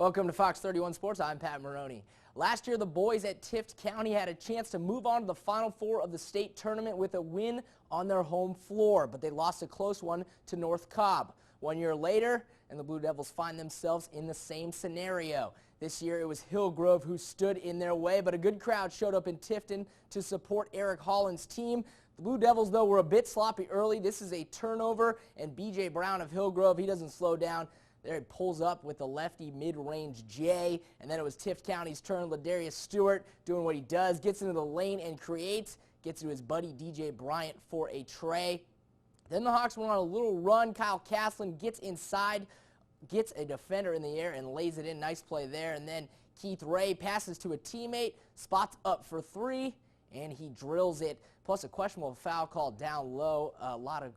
Welcome to Fox 31 Sports. I'm Pat Maroney. Last year, the boys at Tift County had a chance to move on to the Final Four of the state tournament with a win on their home floor, but they lost a close one to North Cobb. 1 year later, and the Blue Devils find themselves in the same scenario. This year, it was Hillgrove who stood in their way, but a good crowd showed up in Tifton to support Eric Holland's team. The Blue Devils, though, were a bit sloppy early. This is a turnover, and B.J. Brown of Hillgrove, he doesn't slow down. There it pulls up with the lefty mid-range J, and then it was Tift County's turn. Ladarius Stewart doing what he does, gets into the lane and creates, gets to his buddy DJ Bryant for a tray. Then the Hawks went on a little run. Kyle Caslin gets inside, gets a defender in the air and lays it in. Nice play there. And then Keith Ray passes to a teammate, spots up for three, and he drills it. Plus a questionable foul call down low. A lot of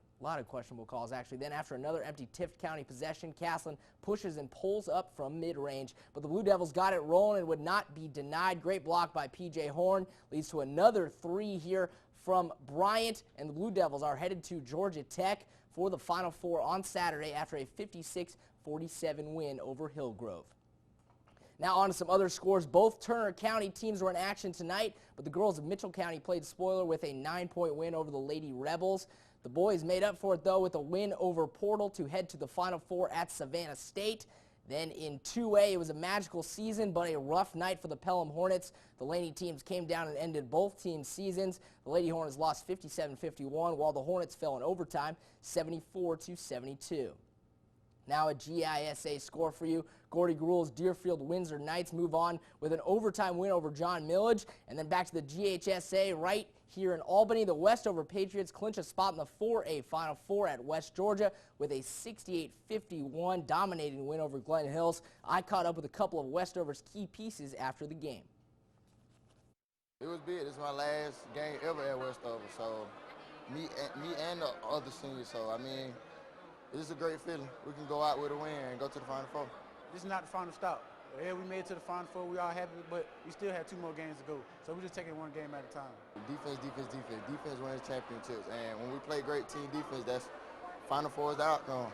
questionable calls, actually. Then after another empty Tift County possession, Caslin pushes and pulls up from mid-range. But the Blue Devils got it rolling and would not be denied. Great block by P.J. Horn. Leads to another three here from Bryant. And the Blue Devils are headed to Georgia Tech for the Final Four on Saturday after a 56-47 win over Hillgrove. Now on to some other scores. Both Turner County teams were in action tonight, but the girls of Mitchell County played spoiler with a 9-point win over the Lady Rebels. The boys made up for it, though, with a win over Portal to head to the Final Four at Savannah State. Then in 2A, it was a magical season, but a rough night for the Pelham Hornets. The Laney teams came down and ended both teams' seasons. The Lady Hornets lost 57-51, while the Hornets fell in overtime 74-72. Now a GISA score for you. Gordy Gruel's Deerfield Windsor Knights move on with an overtime win over John Millage. And then back to the GHSA right here in Albany. The Westover Patriots clinch a spot in the 4A Final Four at West Georgia with a 68-51 dominating win over Glen Hills. I caught up with a couple of Westover's key pieces after the game. It was big. This is my last game ever at Westover. So me and the other seniors. So I mean, this is a great feeling. We can go out with a win and go to the Final Four. This is not the final stop. Yeah, we made it to the Final Four. We all happy, but we still have 2 more games to go. So we're just taking it one game at a time. Defense, defense, defense. Defense wins championships. And when we play great team defense, that's Final Four is the outcome.